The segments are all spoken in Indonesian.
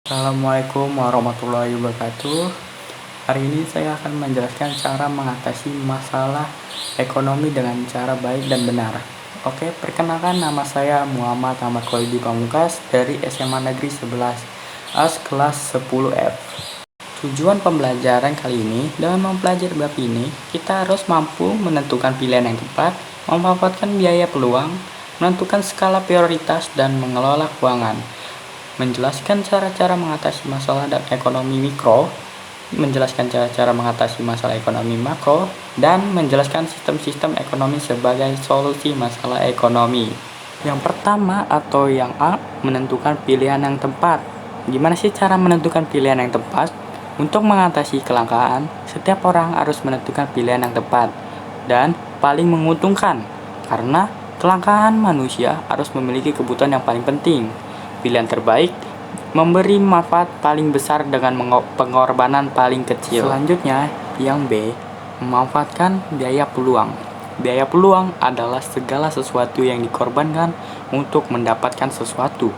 Assalamualaikum warahmatullahi wabarakatuh. Hari ini saya akan menjelaskan cara mengatasi masalah ekonomi dengan cara baik dan benar. Oke, perkenalkan, nama saya Muhammad Ahmad Khalidi Pamungkas dari SMA Negeri 11 AS kelas 10F. Tujuan pembelajaran kali ini, dengan mempelajari bab ini, kita harus mampu menentukan pilihan yang tepat, memanfaatkan biaya peluang, menentukan skala prioritas, dan mengelola keuangan. Menjelaskan cara-cara mengatasi masalah dan ekonomi mikro, menjelaskan cara-cara mengatasi masalah ekonomi makro, dan menjelaskan sistem-sistem ekonomi sebagai solusi masalah ekonomi. Yang pertama atau yang A, menentukan pilihan yang tepat. Gimana sih cara menentukan pilihan yang tepat? Untuk mengatasi kelangkaan, setiap orang harus menentukan pilihan yang tepat dan paling menguntungkan, karena kelangkaan manusia harus memiliki kebutuhan yang paling penting. Pilihan terbaik memberi manfaat paling besar dengan pengorbanan paling kecil. Selanjutnya, yang B, memanfaatkan biaya peluang. Biaya peluang adalah segala sesuatu yang dikorbankan untuk mendapatkan sesuatu.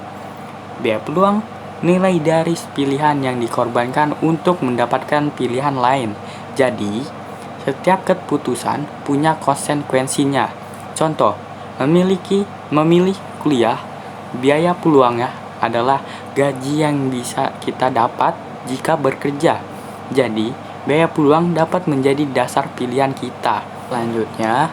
Biaya peluang, nilai dari pilihan yang dikorbankan untuk mendapatkan pilihan lain. Jadi, setiap keputusan punya konsekuensinya. Contoh, memilih kuliah. Biaya peluangnya adalah gaji yang bisa kita dapat jika bekerja. Jadi, biaya peluang dapat menjadi dasar pilihan kita. Selanjutnya,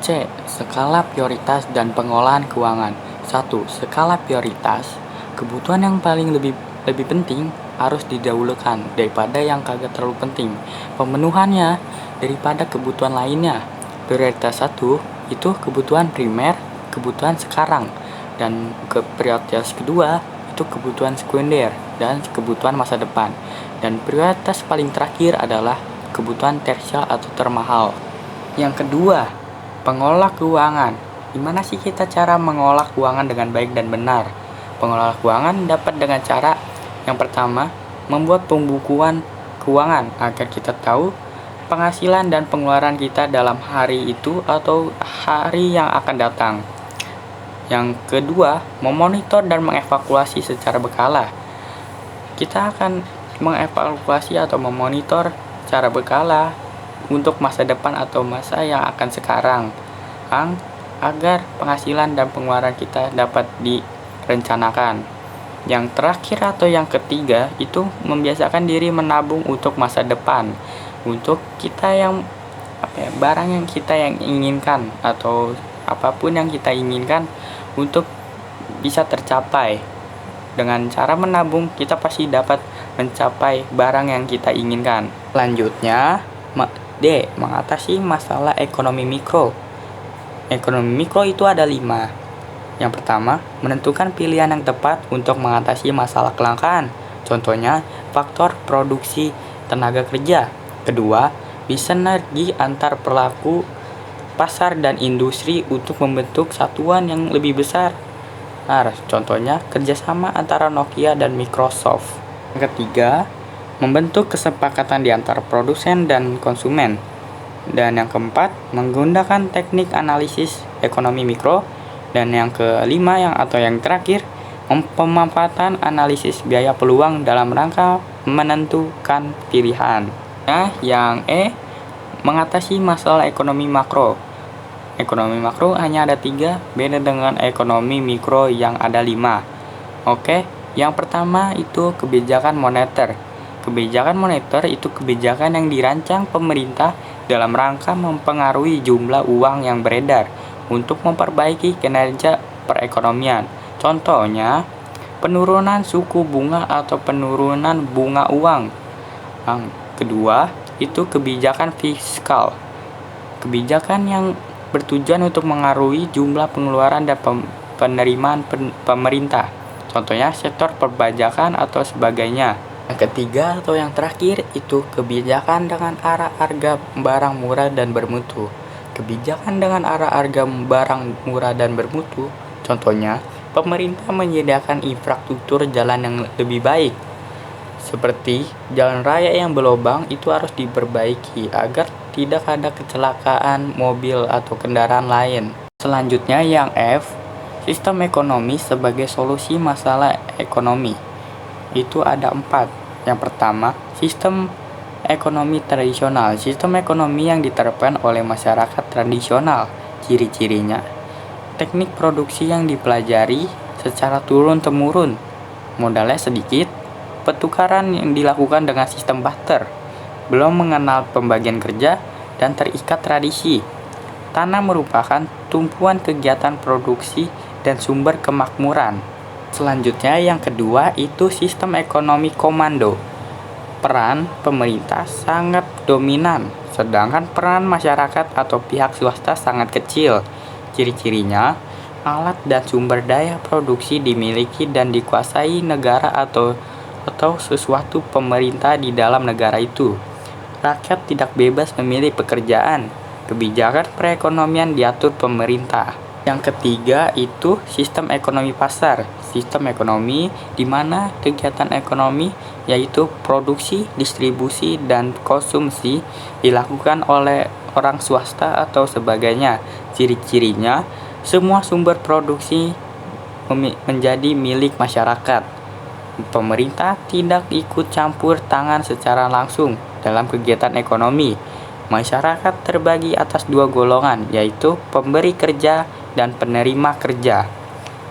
C. Skala prioritas dan pengolahan keuangan. 1. Skala prioritas. Kebutuhan yang paling lebih penting harus didahulukan daripada yang kagak terlalu penting. Pemenuhannya daripada kebutuhan lainnya. Prioritas 1 itu kebutuhan primer, kebutuhan sekarang. Dan prioritas kedua itu kebutuhan sekunder dan kebutuhan masa depan. Dan prioritas paling terakhir adalah kebutuhan tersier atau termahal. Yang kedua, pengolah keuangan. Gimana sih kita cara mengolah keuangan dengan baik dan benar? Pengolah keuangan dapat dengan cara yang pertama, membuat pembukuan keuangan agar kita tahu penghasilan dan pengeluaran kita dalam hari itu atau hari yang akan datang. Yang kedua, memonitor dan mengevaluasi secara berkala. Kita akan mengevaluasi atau memonitor secara berkala untuk masa depan atau masa yang akan sekarang, agar penghasilan dan pengeluaran kita dapat direncanakan. Yang terakhir atau yang ketiga, itu membiasakan diri menabung untuk masa depan, untuk kita yang barang yang kita yang inginkan atau apapun yang kita inginkan untuk bisa tercapai. Dengan cara menabung, kita pasti dapat mencapai barang yang kita inginkan. Selanjutnya, D. Mengatasi masalah ekonomi mikro. Ekonomi mikro itu ada 5. Yang pertama, menentukan pilihan yang tepat untuk mengatasi masalah kelangkaan. Contohnya, faktor produksi tenaga kerja. Kedua, sinergi antar pelaku pasar dan industri untuk membentuk satuan yang lebih besar. Contohnya kerjasama antara Nokia dan Microsoft. Yang ketiga, membentuk kesepakatan di antara produsen dan konsumen. Dan yang keempat, menggunakan teknik analisis ekonomi mikro. Dan yang kelima atau yang terakhir, pemanfaatan analisis biaya peluang dalam rangka menentukan pilihan. Nah, yang E, mengatasi masalah ekonomi makro. Ekonomi makro hanya ada 3, beda dengan ekonomi mikro yang ada 5. Oke, yang pertama itu kebijakan moneter. Kebijakan moneter itu kebijakan yang dirancang pemerintah dalam rangka mempengaruhi jumlah uang yang beredar untuk memperbaiki kinerja perekonomian. Contohnya, penurunan suku bunga atau penurunan bunga uang. Yang kedua, itu kebijakan fiskal. Kebijakan yang bertujuan untuk mengaruhi jumlah pengeluaran dan penerimaan pemerintah. Contohnya sektor perpajakan atau sebagainya. Yang ketiga atau yang terakhir itu kebijakan dengan arah harga barang murah dan bermutu. Kebijakan dengan arah harga barang murah dan bermutu. Contohnya, pemerintah menyediakan infrastruktur jalan yang lebih baik. Seperti jalan raya yang berlubang itu harus diperbaiki agar tidak ada kecelakaan mobil atau kendaraan lain. Selanjutnya yang F, sistem ekonomi sebagai solusi masalah ekonomi. itu ada 4. Yang pertama, sistem ekonomi tradisional. Sistem ekonomi yang diterapkan oleh masyarakat tradisional. Ciri-cirinya, teknik produksi yang dipelajari secara turun-temurun, modalnya sedikit, pertukaran yang dilakukan dengan sistem barter, belum mengenal pembagian kerja, dan terikat tradisi. Tanah merupakan tumpuan kegiatan produksi dan sumber kemakmuran. Selanjutnya yang kedua itu sistem ekonomi komando. Peran pemerintah sangat dominan, sedangkan peran masyarakat atau pihak swasta sangat kecil. Ciri-cirinya, alat dan sumber daya produksi dimiliki dan dikuasai negara atau sesuatu pemerintah di dalam negara itu. Rakyat tidak bebas memilih pekerjaan. Kebijakan perekonomian diatur pemerintah. Yang ketiga itu sistem ekonomi pasar. Sistem ekonomi di mana kegiatan ekonomi yaitu produksi, distribusi, dan konsumsi dilakukan oleh orang swasta atau sebagainya. Ciri-cirinya, semua sumber produksi menjadi milik masyarakat. Pemerintah tidak ikut campur tangan secara langsung dalam kegiatan ekonomi. Masyarakat terbagi atas 2 golongan, yaitu pemberi kerja dan penerima kerja.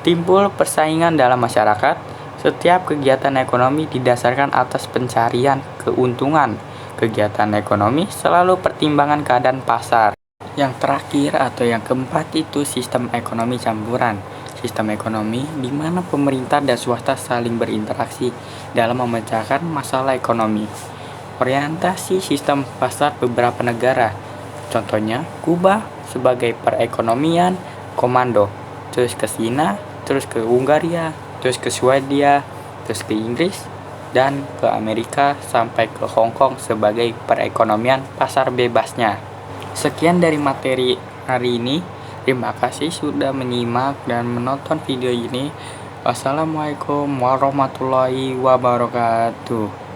Timbul persaingan dalam masyarakat. Setiap kegiatan ekonomi didasarkan atas pencarian keuntungan. Kegiatan ekonomi selalu pertimbangan keadaan pasar. Yang terakhir atau yang keempat itu sistem ekonomi campuran. Sistem ekonomi di mana pemerintah dan swasta saling berinteraksi dalam memecahkan masalah ekonomi. Orientasi sistem pasar beberapa negara. Contohnya, Kuba sebagai perekonomian komando, terus ke Cina, terus ke Hungaria, terus ke Swedia, terus ke Inggris, dan ke Amerika sampai ke Hong Kong sebagai perekonomian pasar bebasnya. Sekian dari materi hari ini. Terima kasih sudah menyimak dan menonton video ini. Wassalamualaikum warahmatullahi wabarakatuh.